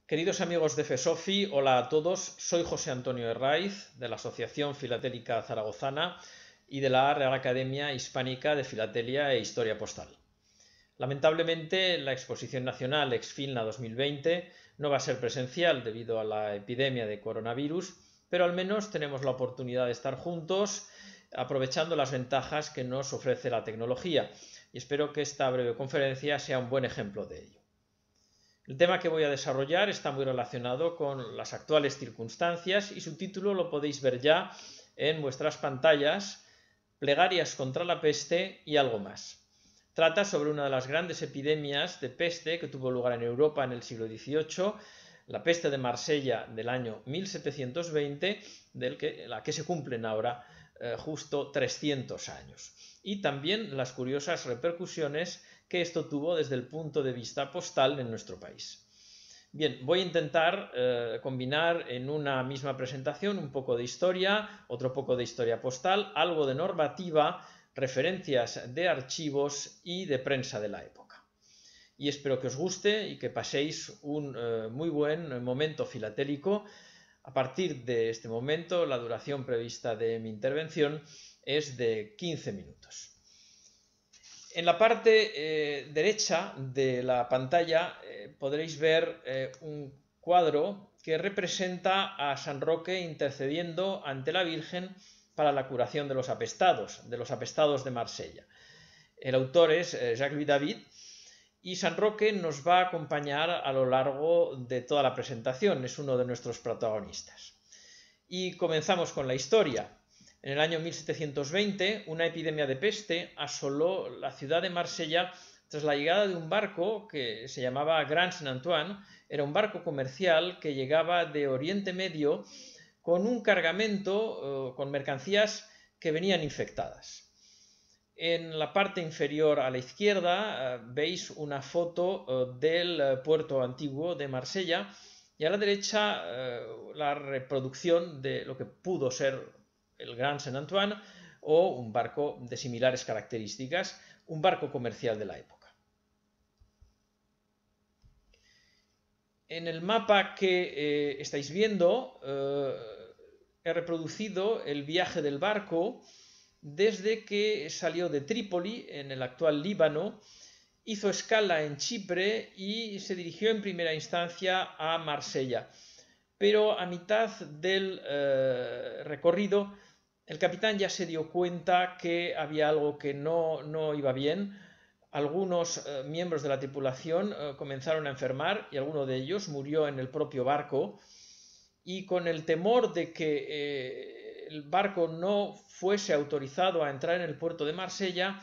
Queridos amigos de FESOFI, hola a todos. Soy José Antonio Herraiz, de la Asociación Filatélica Zaragozana y de la Real Academia Hispánica de Filatelia e Historia Postal. Lamentablemente, la Exposición Nacional Exfilna 2020 no va a ser presencial debido a la epidemia de coronavirus, pero al menos tenemos la oportunidad de estar juntos aprovechando las ventajas que nos ofrece la tecnología, y espero que esta breve conferencia sea un buen ejemplo de ello. El tema que voy a desarrollar está muy relacionado con las actuales circunstancias y su título lo podéis ver ya en vuestras pantallas: Plegarias contra la peste y algo más. Trata sobre una de las grandes epidemias de peste que tuvo lugar en Europa en el siglo XVIII, la peste de Marsella del año 1720, la que se cumplen ahora justo 300 años. Y también las curiosas repercusiones que esto tuvo desde el punto de vista postal en nuestro país. Bien, voy a intentar combinar en una misma presentación un poco de historia, otro poco de historia postal, algo de normativa, referencias de archivos y de prensa de la época. Y espero que os guste y que paséis un muy buen momento filatélico. A partir de este momento, la duración prevista de mi intervención es de 15 minutos. En la parte derecha de la pantalla podréis ver un cuadro que representa a San Roque intercediendo ante la Virgen para la curación de los apestados de Marsella. El autor es Jacques-Louis David, y San Roque nos va a acompañar a lo largo de toda la presentación, es uno de nuestros protagonistas. Y comenzamos con la historia. En el año 1720, una epidemia de peste asoló la ciudad de Marsella tras la llegada de un barco que se llamaba Grand Saint-Antoine. Era un barco comercial que llegaba de Oriente Medio con un cargamento con mercancías que venían infectadas. En la parte inferior a la izquierda veis una foto del puerto antiguo de Marsella, y a la derecha la reproducción de lo que pudo ser el Grand Saint-Antoine o un barco de similares características, un barco comercial de la época. En el mapa que estáis viendo he reproducido el viaje del barco desde que salió de Trípoli, en el actual Líbano, hizo escala en Chipre y se dirigió en primera instancia a Marsella. Pero a mitad del recorrido, el capitán ya se dio cuenta que había algo que no iba bien. Algunos miembros de la tripulación comenzaron a enfermar y alguno de ellos murió en el propio barco. Y con el temor de que el barco no fuese autorizado a entrar en el puerto de Marsella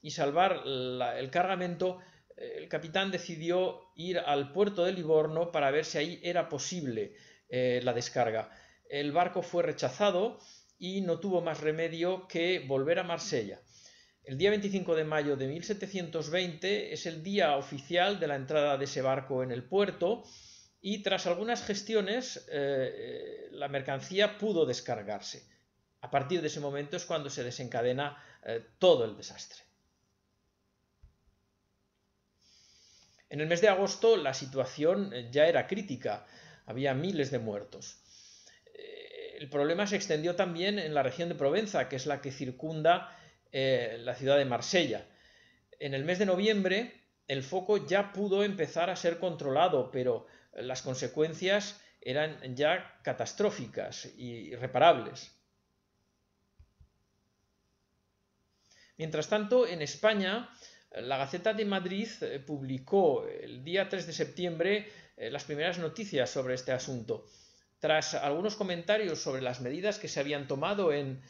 y salvar el cargamento, el capitán decidió ir al puerto de Livorno para ver si ahí era posible la descarga. El barco fue rechazado y no tuvo más remedio que volver a Marsella. El día 25 de mayo de 1720 es el día oficial de la entrada de ese barco en el puerto, y tras algunas gestiones la mercancía pudo descargarse. A partir de ese momento es cuando se desencadena todo el desastre. En el mes de agosto la situación ya era crítica, había miles de muertos. El problema se extendió también en la región de Provenza, que es la que circunda la ciudad de Marsella. En el mes de noviembre el foco ya pudo empezar a ser controlado, pero las consecuencias eran ya catastróficas y irreparables. Mientras tanto, en España, la Gaceta de Madrid publicó el día 3 de septiembre las primeras noticias sobre este asunto. Tras algunos comentarios sobre las medidas que se habían tomado en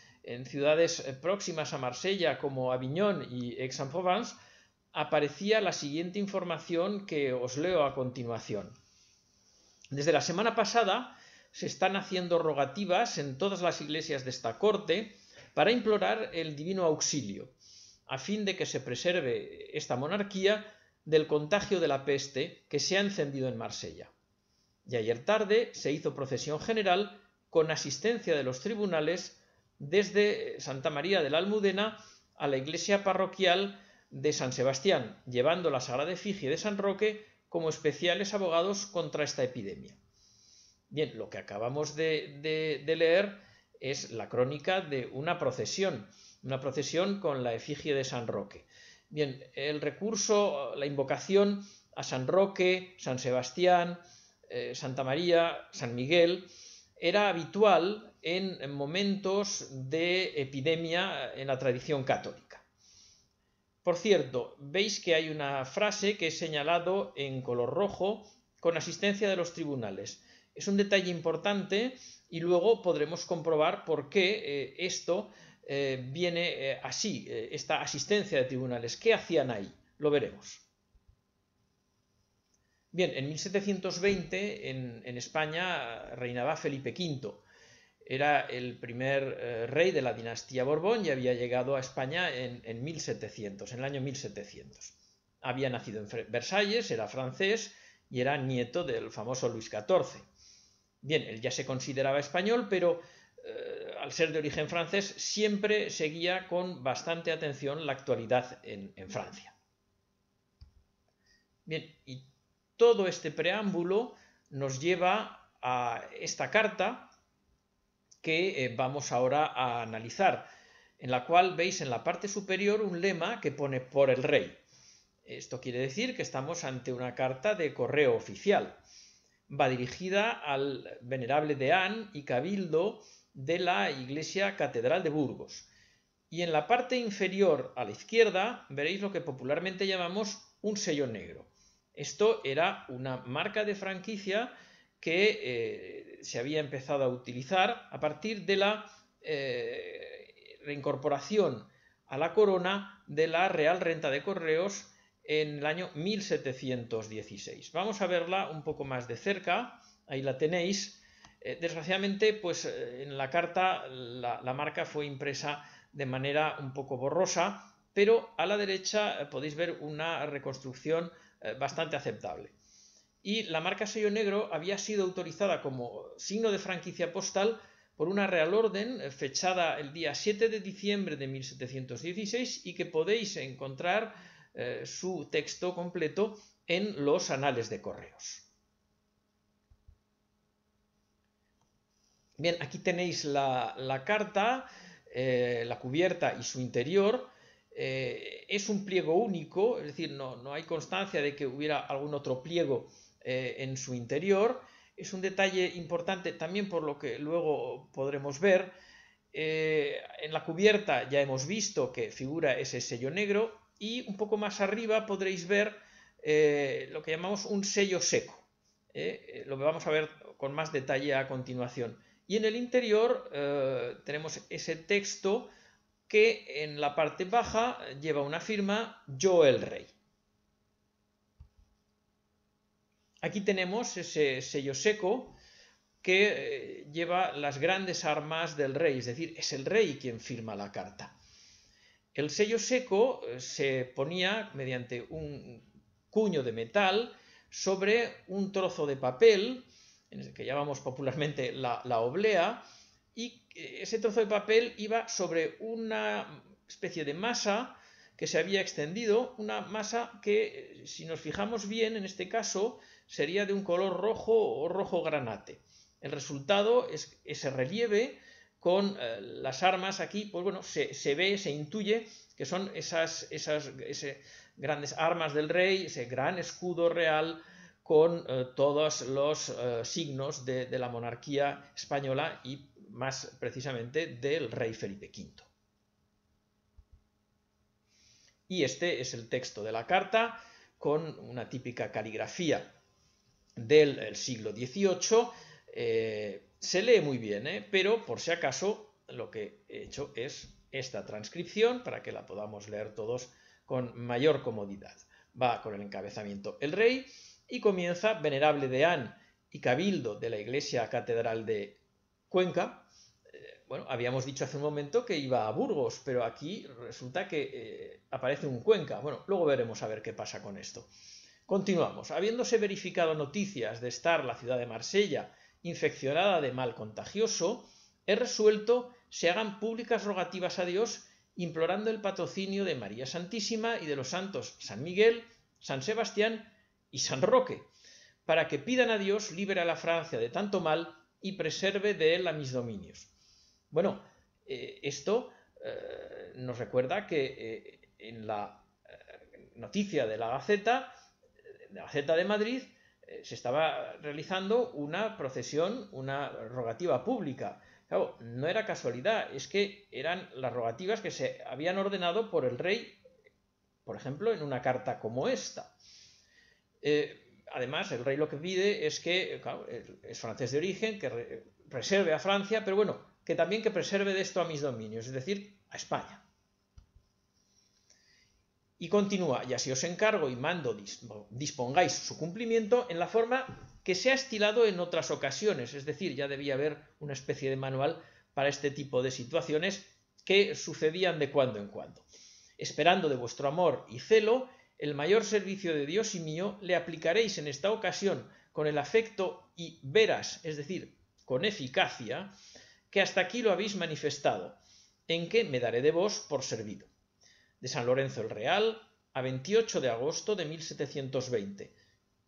ciudades próximas a Marsella como Aviñón y Aix-en-Provence, aparecía la siguiente información que os leo a continuación. Desde la semana pasada se están haciendo rogativas en todas las iglesias de esta corte para implorar el divino auxilio, a fin de que se preserve esta monarquía del contagio de la peste que se ha encendido en Marsella. Y ayer tarde se hizo procesión general con asistencia de los tribunales desde Santa María de la Almudena a la iglesia parroquial de San Sebastián, llevando la sagrada efigie de San Roque como especiales abogados contra esta epidemia. Bien, lo que acabamos de leer es la crónica de una procesión con la efigie de San Roque. Bien, el recurso, la invocación a San Roque, San Sebastián, Santa María, San Miguel, era habitual en momentos de epidemia en la tradición católica. Por cierto, veis que hay una frase que he señalado en color rojo con asistencia de los tribunales. Es un detalle importante y luego podremos comprobar por qué esto viene así, esta asistencia de tribunales. ¿Qué hacían ahí? Lo veremos. Bien, en 1720 en España reinaba Felipe V. Era el primer rey de la dinastía Borbón y había llegado a España en 1700, en el año 1700. Había nacido en Versalles, era francés y era nieto del famoso Luis XIV. Bien, él ya se consideraba español, pero al ser de origen francés siempre seguía con bastante atención la actualidad en Francia. Bien, y todo este preámbulo nos lleva a esta carta que vamos ahora a analizar, en la cual veis en la parte superior un lema que pone por el rey. Esto quiere decir que estamos ante una carta de correo oficial. Va dirigida al venerable deán y cabildo de la Iglesia Catedral de Burgos. Y en la parte inferior a la izquierda veréis lo que popularmente llamamos un sello negro. Esto era una marca de franquicia que se había empezado a utilizar a partir de la reincorporación a la corona de la Real Renta de Correos en el año 1716. Vamos a verla un poco más de cerca, ahí la tenéis. Desgraciadamente, pues en la carta la marca fue impresa de manera un poco borrosa, pero a la derecha podéis ver una reconstrucción bastante aceptable. Y la marca sello negro había sido autorizada como signo de franquicia postal por una Real Orden fechada el día 7 de diciembre de 1716 y que podéis encontrar su texto completo en los Anales de Correos. Bien, aquí tenéis la carta, la cubierta y su interior. Es un pliego único, es decir, no hay constancia de que hubiera algún otro pliego en su interior. Es un detalle importante también por lo que luego podremos ver. En la cubierta ya hemos visto que figura ese sello negro y un poco más arriba podréis ver lo que llamamos un sello seco. Lo vamos a ver con más detalle a continuación. Y en el interior tenemos ese texto que en la parte baja lleva una firma Yo el Rey. Aquí tenemos ese sello seco que lleva las grandes armas del rey, es decir, es el rey quien firma la carta. El sello seco se ponía mediante un cuño de metal sobre un trozo de papel, en el que llamamos popularmente la oblea, y ese trozo de papel iba sobre una especie de masa que se había extendido, una masa que, si nos fijamos bien, en este caso, sería de un color rojo o rojo granate. El resultado es ese relieve con las armas aquí, pues bueno, se ve, se intuye que son esas grandes armas del rey, ese gran escudo real con todos los signos de la monarquía española y más precisamente del rey Felipe V. Y este es el texto de la carta con una típica caligrafía del siglo XVIII. Se lee muy bien, pero por si acaso lo que he hecho es esta transcripción para que la podamos leer todos con mayor comodidad. Va con el encabezamiento El Rey y comienza Venerable deán y cabildo de la Iglesia Catedral de Cuenca. Bueno, habíamos dicho hace un momento que iba a Burgos, pero aquí resulta que aparece un Cuenca. Bueno, luego veremos a ver qué pasa con esto. Continuamos. Habiéndose verificado noticias de estar la ciudad de Marsella infeccionada de mal contagioso, he resuelto se hagan públicas rogativas a Dios, implorando el patrocinio de María Santísima y de los santos San Miguel, San Sebastián y San Roque, para que pidan a Dios libere a la Francia de tanto mal y preserve de él a mis dominios. Bueno, esto nos recuerda que en la noticia de la Gaceta de Madrid, se estaba realizando una procesión, una rogativa pública. Claro, no era casualidad, es que eran las rogativas que se habían ordenado por el rey, por ejemplo, en una carta como esta. Además, el rey lo que pide es que, claro, es francés de origen, que preserve a Francia, pero bueno, que también que preserve de esto a mis dominios, es decir, a España. Y continúa, y así os encargo y mando dispongáis su cumplimiento en la forma que se ha estilado en otras ocasiones, es decir, ya debía haber una especie de manual para este tipo de situaciones que sucedían de cuando en cuando. Esperando de vuestro amor y celo el mayor servicio de Dios y mío, le aplicaréis en esta ocasión con el afecto y veras, es decir, con eficacia, que hasta aquí lo habéis manifestado, en que me daré de vos por servido. De San Lorenzo el Real, a 28 de agosto de 1720.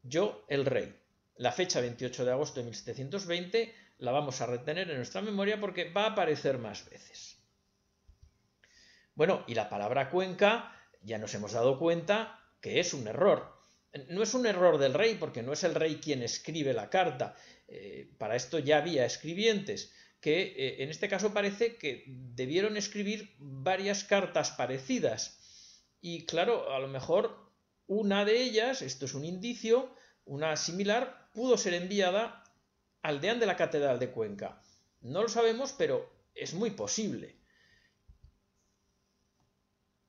Yo, el rey. La fecha 28 de agosto de 1720 la vamos a retener en nuestra memoria porque va a aparecer más veces. Bueno, y la palabra Cuenca, ya nos hemos dado cuenta que es un error. No es un error del rey, porque no es el rey quien escribe la carta. Para esto ya había escribientes, que en este caso parece que debieron escribir varias cartas parecidas. Y claro, a lo mejor una de ellas, esto es un indicio, una similar, pudo ser enviada al deán de la Catedral de Cuenca. No lo sabemos, pero es muy posible.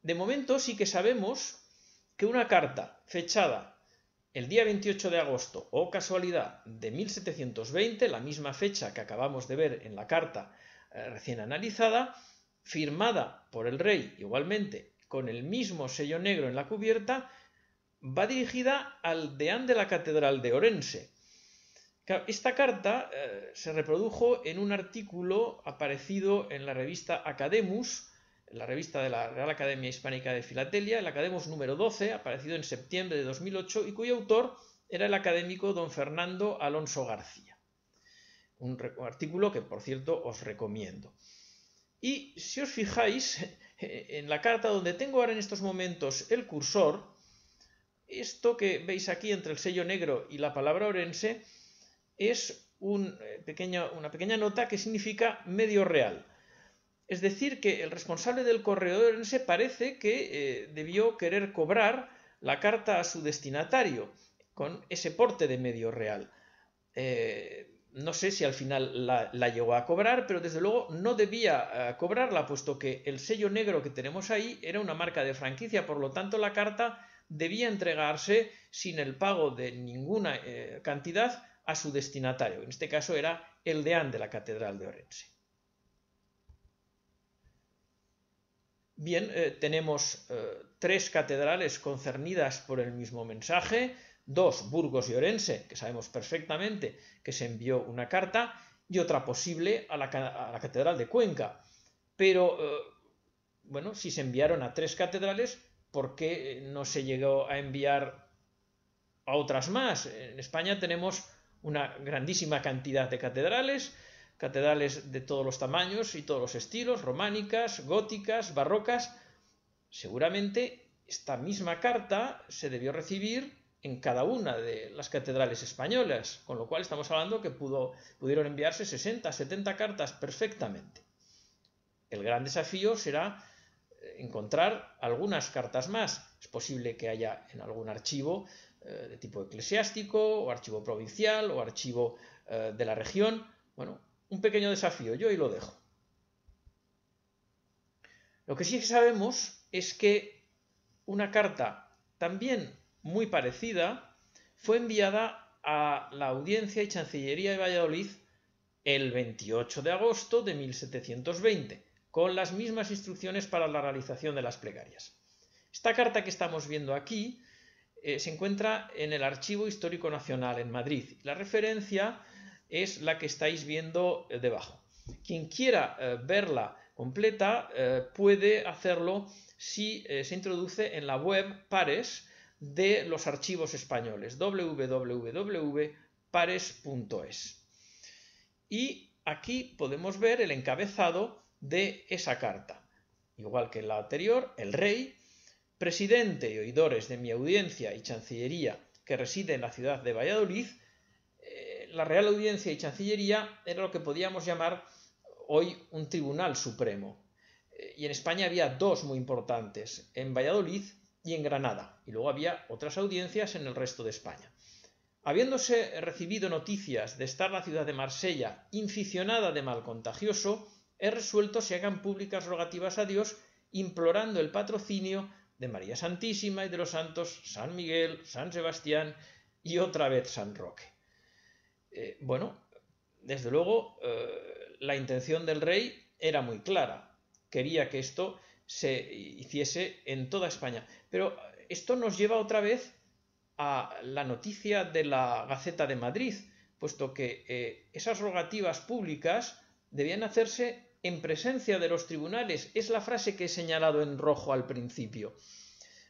De momento sí que sabemos que una carta fechada el día 28 de agosto, o casualidad, de 1720, la misma fecha que acabamos de ver en la carta recién analizada, firmada por el rey igualmente con el mismo sello negro en la cubierta, va dirigida al deán de la Catedral de Orense. Esta carta se reprodujo en un artículo aparecido en la revista Academus, la revista de la Real Academia Hispánica de Filatelia, el Academus número 12, aparecido en septiembre de 2008, y cuyo autor era el académico don Fernando Alonso García. Un artículo que, por cierto, os recomiendo. Y si os fijáis, en la carta donde tengo ahora en estos momentos el cursor, esto que veis aquí entre el sello negro y la palabra Orense es una pequeña nota que significa medio real. Es decir, que el responsable del correo de Orense parece que debió querer cobrar la carta a su destinatario con ese porte de medio real. No sé si al final la llegó a cobrar, pero desde luego no debía cobrarla, puesto que el sello negro que tenemos ahí era una marca de franquicia, por lo tanto la carta debía entregarse sin el pago de ninguna cantidad a su destinatario. En este caso era el deán de la Catedral de Orense. Bien, tenemos tres catedrales concernidas por el mismo mensaje, dos, Burgos y Orense, que sabemos perfectamente que se envió una carta, y otra posible a la Catedral de Cuenca. Pero, bueno, si se enviaron a tres catedrales, ¿por qué no se llegó a enviar a otras más? En España tenemos una grandísima cantidad de catedrales de todos los tamaños y todos los estilos, románicas, góticas, barrocas. Seguramente esta misma carta se debió recibir en cada una de las catedrales españolas, con lo cual estamos hablando que pudieron enviarse 60, 70 cartas perfectamente. El gran desafío será encontrar algunas cartas más. Es posible que haya en algún archivo de tipo eclesiástico, o archivo provincial, o archivo de la región. Bueno, un pequeño desafío, yo ahí lo dejo. Lo que sí sabemos es que una carta también muy parecida fue enviada a la Audiencia y Chancillería de Valladolid el 28 de agosto de 1720, con las mismas instrucciones para la realización de las plegarias. Esta carta que estamos viendo aquí se encuentra en el Archivo Histórico Nacional en Madrid. La referencia es la que estáis viendo debajo. Quien quiera verla completa puede hacerlo si se introduce en la web Pares de los archivos españoles, www.pares.es. Y aquí podemos ver el encabezado de esa carta. Igual que en la anterior, el rey, presidente y oidores de mi audiencia y chancillería que reside en la ciudad de Valladolid. La Real Audiencia y Chancillería era lo que podíamos llamar hoy un tribunal supremo. Y en España había dos muy importantes, en Valladolid y en Granada. Y luego había otras audiencias en el resto de España. Habiéndose recibido noticias de estar la ciudad de Marsella inficionada de mal contagioso, he resuelto se hagan públicas rogativas a Dios, implorando el patrocinio de María Santísima y de los santos San Miguel, San Sebastián y otra vez San Roque. Bueno, desde luego la intención del rey era muy clara. Quería que esto se hiciese en toda España. Pero esto nos lleva otra vez a la noticia de la Gaceta de Madrid, puesto que esas rogativas públicas debían hacerse en presencia de los tribunales. Es la frase que he señalado en rojo al principio.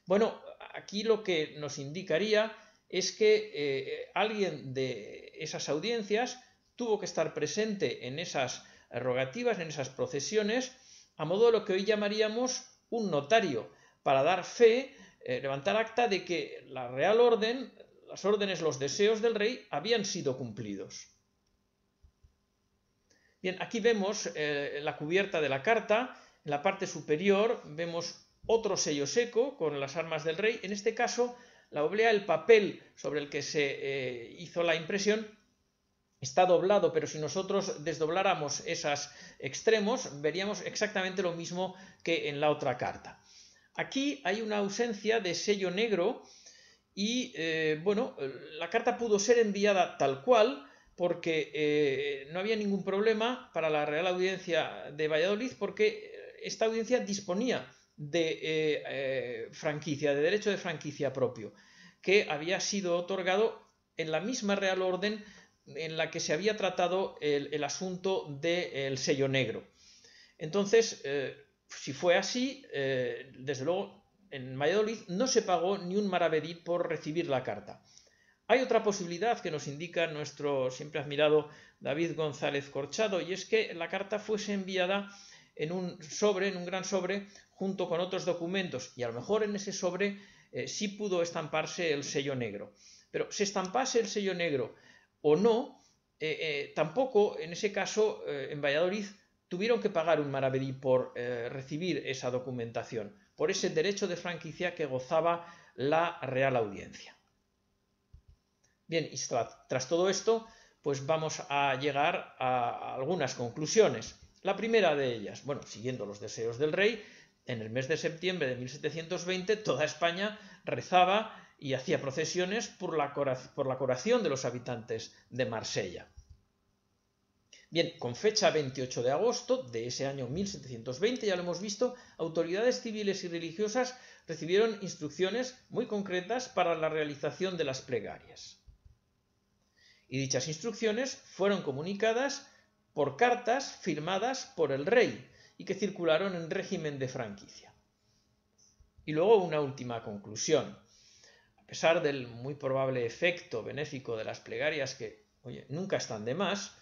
Bueno, aquí lo que nos indicaría es que alguien de esas audiencias tuvo que estar presente en esas rogativas, en esas procesiones, a modo de lo que hoy llamaríamos un notario, para dar fe, levantar acta de que la Real Orden, las órdenes, los deseos del rey habían sido cumplidos. Bien, aquí vemos la cubierta de la carta. En la parte superior vemos otro sello seco con las armas del rey. En este caso, la oblea, el papel sobre el que se hizo la impresión, está doblado, pero si nosotros desdobláramos esos extremos, veríamos exactamente lo mismo que en la otra carta. Aquí hay una ausencia de sello negro y, bueno, la carta pudo ser enviada tal cual porque no había ningún problema para la Real Audiencia de Valladolid, porque esta audiencia disponía de franquicia, de derecho de franquicia propio, que había sido otorgado en la misma Real Orden en la que se había tratado el asunto del sello negro. Entonces, si fue así, desde luego en Valladolid no se pagó ni un maravedí por recibir la carta. Hay otra posibilidad que nos indica nuestro siempre admirado David González Corchado, y es que la carta fuese enviada en un sobre, en un gran sobre, junto con otros documentos, y a lo mejor en ese sobre sí pudo estamparse el sello negro. Pero se estampase el sello negro o no, tampoco en ese caso en Valladolid tuvieron que pagar un maravedí por recibir esa documentación, por ese derecho de franquicia que gozaba la Real Audiencia. Bien, y tras todo esto, pues vamos a llegar a algunas conclusiones. La primera de ellas, bueno, siguiendo los deseos del rey, en el mes de septiembre de 1720 toda España rezaba y hacía procesiones por la curación de los habitantes de Marsella. Bien, con fecha 28 de agosto de ese año 1720, ya lo hemos visto, autoridades civiles y religiosas recibieron instrucciones muy concretas para la realización de las plegarias. Y dichas instrucciones fueron comunicadas por cartas firmadas por el rey y que circularon en régimen de franquicia. Y luego una última conclusión. A pesar del muy probable efecto benéfico de las plegarias, que, oye, nunca están de más,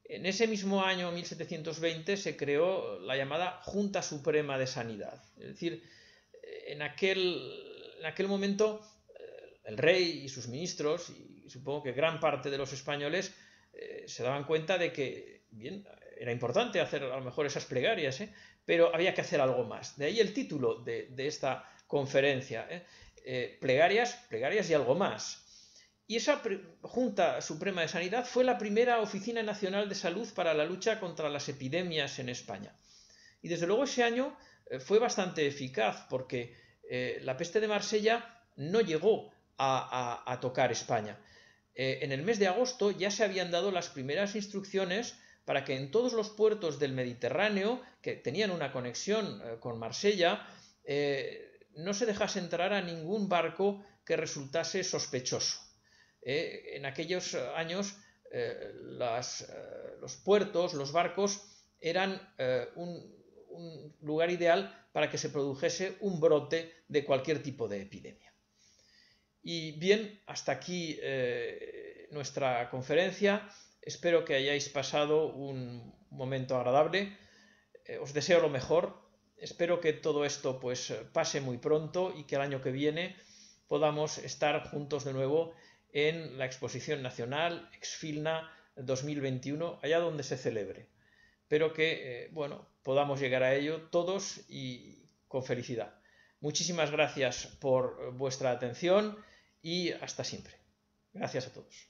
en ese mismo año 1720 se creó la llamada Junta Suprema de Sanidad. Es decir, en aquel momento el rey y sus ministros, y supongo que gran parte de los españoles, se daban cuenta de que, bien, era importante hacer a lo mejor esas plegarias, pero había que hacer algo más. De ahí el título de esta conferencia, plegarias y algo más. Y esa Junta Suprema de Sanidad fue la primera oficina nacional de salud para la lucha contra las epidemias en España. Y desde luego ese año fue bastante eficaz porque la peste de Marsella no llegó a tocar España. En el mes de agosto ya se habían dado las primeras instrucciones para que en todos los puertos del Mediterráneo que tenían una conexión con Marsella no se dejase entrar a ningún barco que resultase sospechoso. En aquellos años los puertos, los barcos eran un lugar ideal para que se produjese un brote de cualquier tipo de epidemia. Y bien, hasta aquí nuestra conferencia. Espero que hayáis pasado un momento agradable. Os deseo lo mejor. Espero que todo esto pues pase muy pronto y que el año que viene podamos estar juntos de nuevo en la Exposición Nacional Exfilna 2021, allá donde se celebre. Espero que bueno, podamos llegar a ello todos y con felicidad. Muchísimas gracias por vuestra atención y hasta siempre. Gracias a todos.